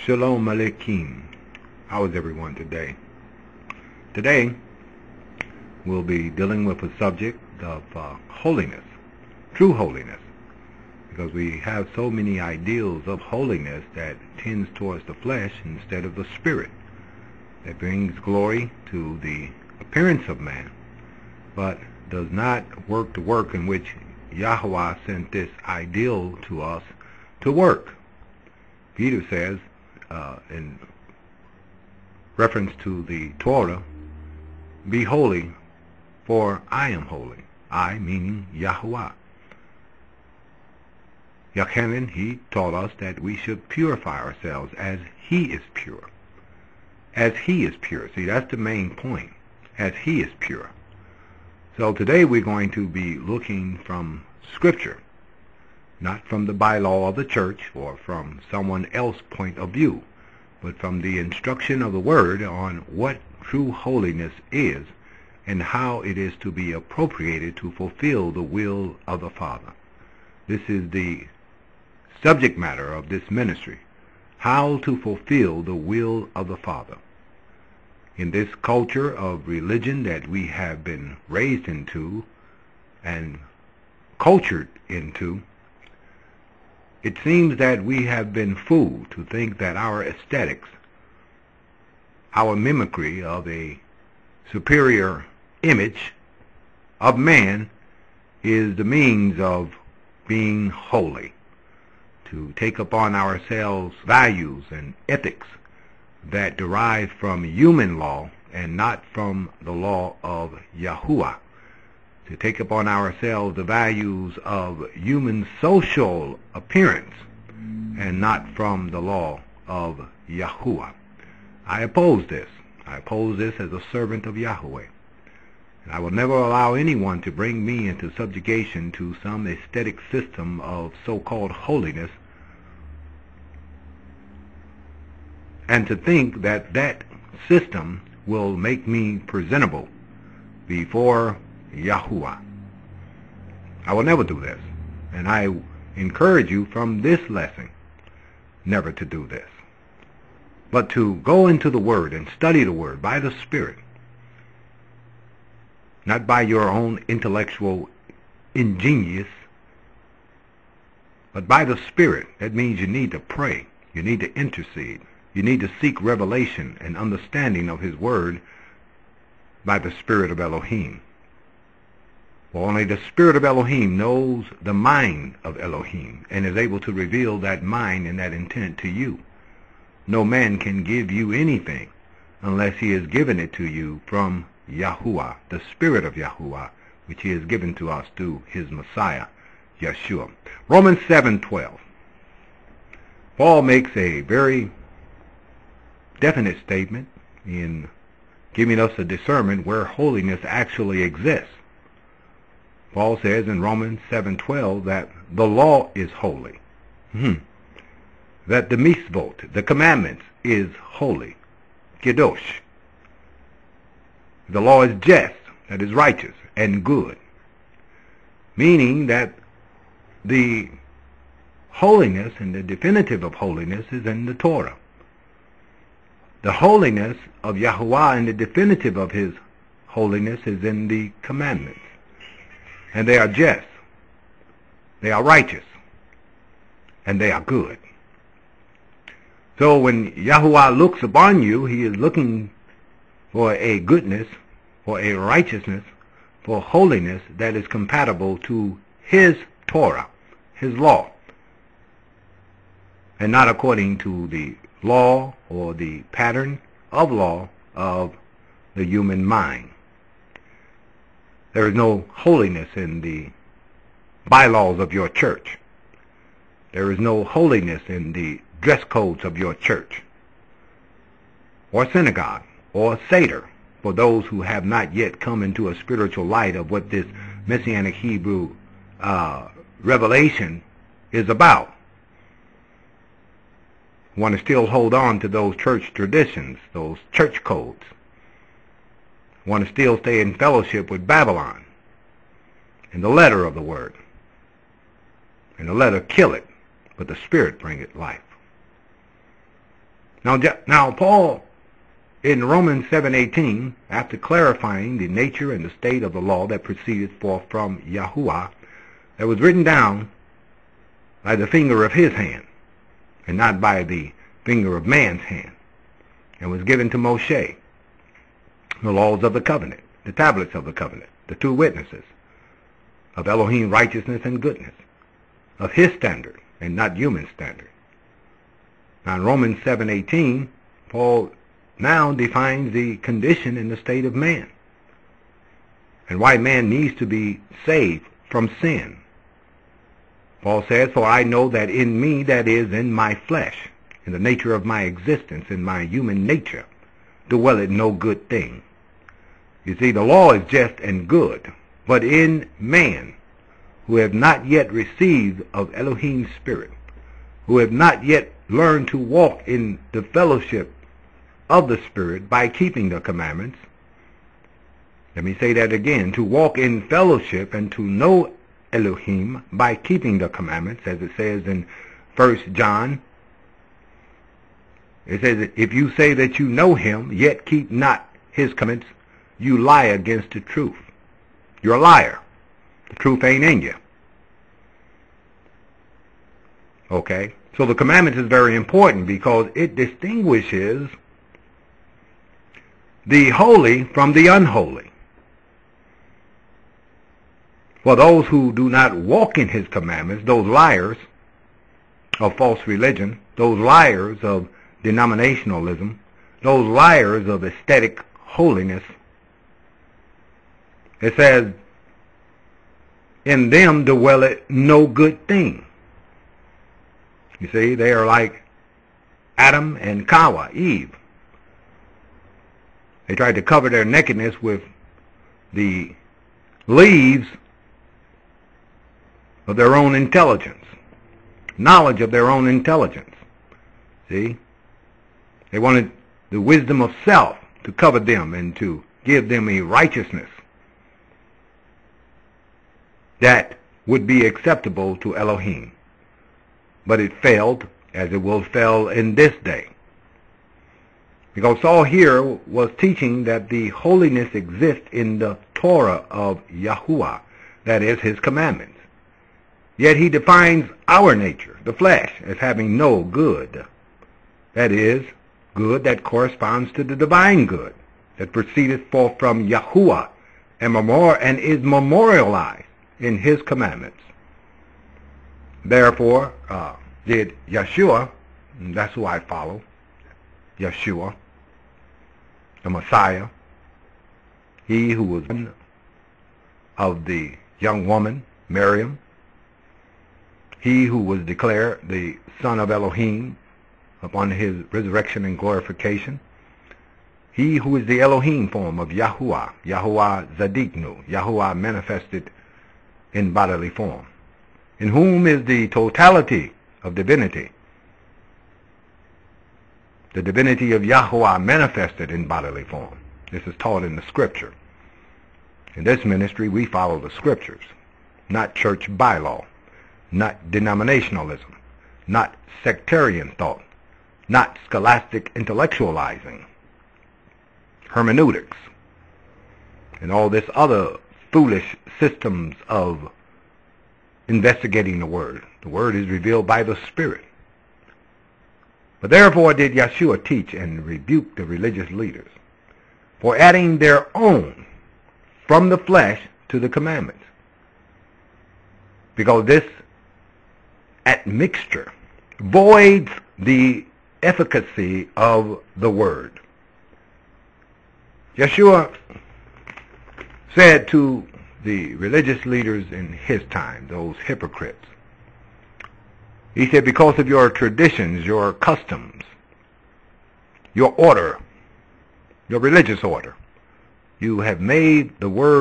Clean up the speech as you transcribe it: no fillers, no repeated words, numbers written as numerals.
Shalom Aleichem. How is everyone today? Today, we'll be dealing with a subject of holiness, true holiness, because we have so many ideals of holiness that tends towards the flesh instead of the spirit, that brings glory to the appearance of man, but does not work the work in which Yahweh sent this ideal to us to work. Peter says, in reference to the Torah, "Be holy, for I am holy." I meaning Yahweh. Yochanan, he taught us that we should purify ourselves as he is pure. As he is pure. See, that's the main point. As he is pure. So today we're going to be looking from Scripture, not from the bylaw of the church or from someone else's point of view, but from the instruction of the Word on what true holiness is and how it is to be appropriated to fulfill the will of the Father. This is the subject matter of this ministry, how to fulfill the will of the Father. In this culture of religion that we have been raised into and cultured into, it seems that we have been fooled to think that our aesthetics, our mimicry of a superior image of man, is the means of being holy, to take upon ourselves values and ethics that derive from human law and not from the law of Yahuwah, to take upon ourselves the values of human social appearance and not from the law of Yahuwah. I oppose this. I oppose this as a servant of Yahweh. And I will never allow anyone to bring me into subjugation to some aesthetic system of so-called holiness, and to think that that system will make me presentable before Yahuwah. I will never do this, and I encourage you from this lesson never to do this, but to go into the Word and study the Word by the Spirit, not by your own intellectual ingenious, but by the Spirit. That means you need to pray, you need to intercede, you need to seek revelation and understanding of His Word by the Spirit of Elohim. For only the Spirit of Elohim knows the mind of Elohim and is able to reveal that mind and that intent to you. No man can give you anything unless he has given it to you from Yahuwah, the Spirit of Yahuwah, which He has given to us through His Messiah, Yeshua. Romans 7:12. Paul makes a very definite statement in giving us a discernment where holiness actually exists. Paul says in Romans 7:12 that the law is holy, that the mitzvot, the commandments, is holy, kedosh. The law is just, that is righteous and good, meaning that the holiness and the definitive of holiness is in the Torah. The holiness of Yahuwah and the definitive of His holiness is in the commandments. And they are just, they are righteous, and they are good. So when Yahuwah looks upon you, He is looking for a goodness, for a righteousness, for holiness that is compatible to His Torah, His law, and not according to the law or the pattern of law of the human mind. There is no holiness in the bylaws of your church. There is no holiness in the dress codes of your church, or synagogue, or Seder, for those who have not yet come into a spiritual light of what this Messianic Hebrew revelation is about. Want to still hold on to those church traditions, those church codes. Want to still stay in fellowship with Babylon and the letter of the Word. And the letter kill it, but the Spirit bring it life. Now Paul, in Romans 7:18, after clarifying the nature and the state of the law that proceeded forth from Yahuwah, that was written down by the finger of his hand, and not by the finger of man's hand, and was given to Moshe, the laws of the covenant, the tablets of the covenant, the two witnesses of Elohim righteousness and goodness, of his standard and not human standard. Now in Romans 7:18, Paul now defines the condition and the state of man, and why man needs to be saved from sin. Paul says, "For I know that in me, that is, in my flesh, in the nature of my existence, in my human nature, dwelleth no good thing." You see, the law is just and good, but in man, who have not yet received of Elohim's Spirit, who have not yet learned to walk in the fellowship of the Spirit by keeping the commandments. Let me say that again. To walk in fellowship and to know Elohim by keeping the commandments, as it says in 1 John. It says, "If you say that you know him, yet keep not his commandments, you lie against the truth." You're a liar. The truth ain't in you. Okay? So the commandments is very important because it distinguishes the holy from the unholy. For those who do not walk in his commandments, those liars of false religion, those liars of denominationalism, those liars of aesthetic holiness, it says, "In them dwelleth no good thing." You see, they are like Adam and Kawa, Eve. They tried to cover their nakedness with the leaves of their own intelligence, knowledge of their own intelligence. See? They wanted the wisdom of self to cover them and to give them a righteousness that would be acceptable to Elohim. But it failed, as it will fail in this day. Because Saul here was teaching that the holiness exists in the Torah of Yahuwah, that is, his commandments. Yet he defines our nature, the flesh, as having no good. That is, good that corresponds to the divine good that proceedeth forth from Yahuwah and is memorialized in his commandments. Therefore, did Yeshua, and that's who I follow, Yeshua, the Messiah, he who was one of the young woman, Miriam, he who was declared the Son of Elohim upon his resurrection and glorification, he who is the Elohim form of Yahuwah, Yahuwah Zadiknu, Yahuwah manifested in bodily form, in whom is the totality of divinity, the divinity of Yahuwah manifested in bodily form. This is taught in the Scripture. In this ministry, we follow the Scriptures, not church bylaw, not denominationalism, not sectarian thought, not scholastic intellectualizing, hermeneutics, and all this other foolish systems of investigating the Word. The Word is revealed by the Spirit. But therefore did Yeshua teach and rebuke the religious leaders for adding their own from the flesh to the commandments. Because this admixture voids the efficacy of the Word. Yeshua said to the religious leaders in his time, those hypocrites, he said, because of your traditions, your customs, your order, your religious order, you have made the Word